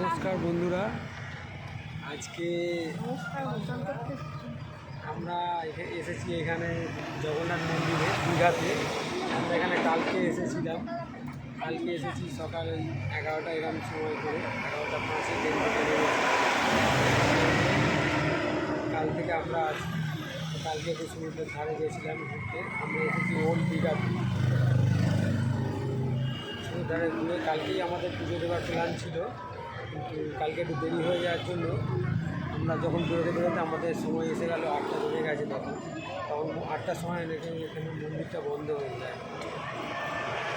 নমস্কার বন্ধুরা, আজকে আমরা এসেছি এখানে জগন্নাথ মন্দিরে দীঘাতে। আমরা এখানে কালকে এসেছিলাম, সকাল 11টা এরকম সময় করে 11টা 5-এ ট্রেন থেকে বেরোচ্ছি। কাল থেকে আমরা আছি, কালকে তো সমুদ্রের ধারে গেছিলাম ঘুরতে। আমরা এসেছি ওল্ড দীঘাতে ধারে ঘুরে। কালকেই আমাদের পুজো দেওয়ার প্ল্যান ছিল, কিন্তু কালকে একটু দেরি হয়ে যাওয়ার জন্য আমরা যখন বেরোতে আমাদের সময় এসে গেল 8টা বেজে গেছে। তখন 8টার সময় এখানে মন্দিরটা বন্ধ হয়ে যায়।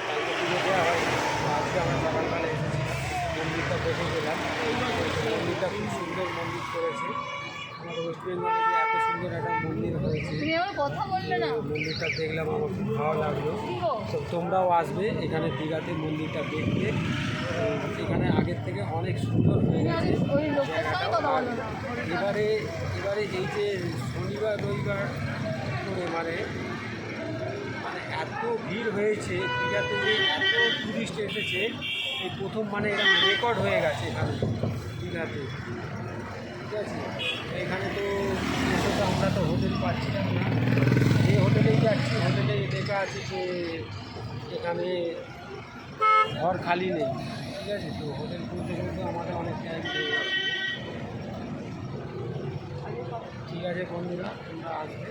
কালকে পুজো দেওয়া হয়, আজকে আমরা সকালবেলা এসেছি, মন্দিরটা দেখে গেলাম। মন্দিরটা খুব সুন্দর মন্দির করেছে। আমাদের ওয়েস্ট বেঙ্গলে যে এত সুন্দর একটা মন্দির হয়েছে, মন্দিরটা দেখলাম, আমার খুব ভালো লাগলো। তো তোমরাও আসবে এখানে দীঘাতে মন্দিরটা দেখতে। এখানে আগের থেকে অনেক সুন্দর হয়ে গেছে জায়গাটাও। এবারে এই যে শনিবার রবিবার করে মানে এত ভিড় হয়েছে দীঘাতে, যে এত টুরিস্ট এসেছে, এই প্রথম মানে এরকম রেকর্ড হয়ে গেছে এখানে দীঘাতে। ঠিক আছে, এখানে তো এসে তো আমরা তো হোটেল পাচ্ছিলাম না, এই হোটেলেই যাচ্ছি। হোটেলে লেখা আছে যে এখানে ঘর খালি নেই। ঠিক আছে, তো হোটেল খুলতে খুলতে আমাদের অনেক টাইম লেগে যাচ্ছে। ঠিক আছে বন্ধুরা, তোমরা আসবে।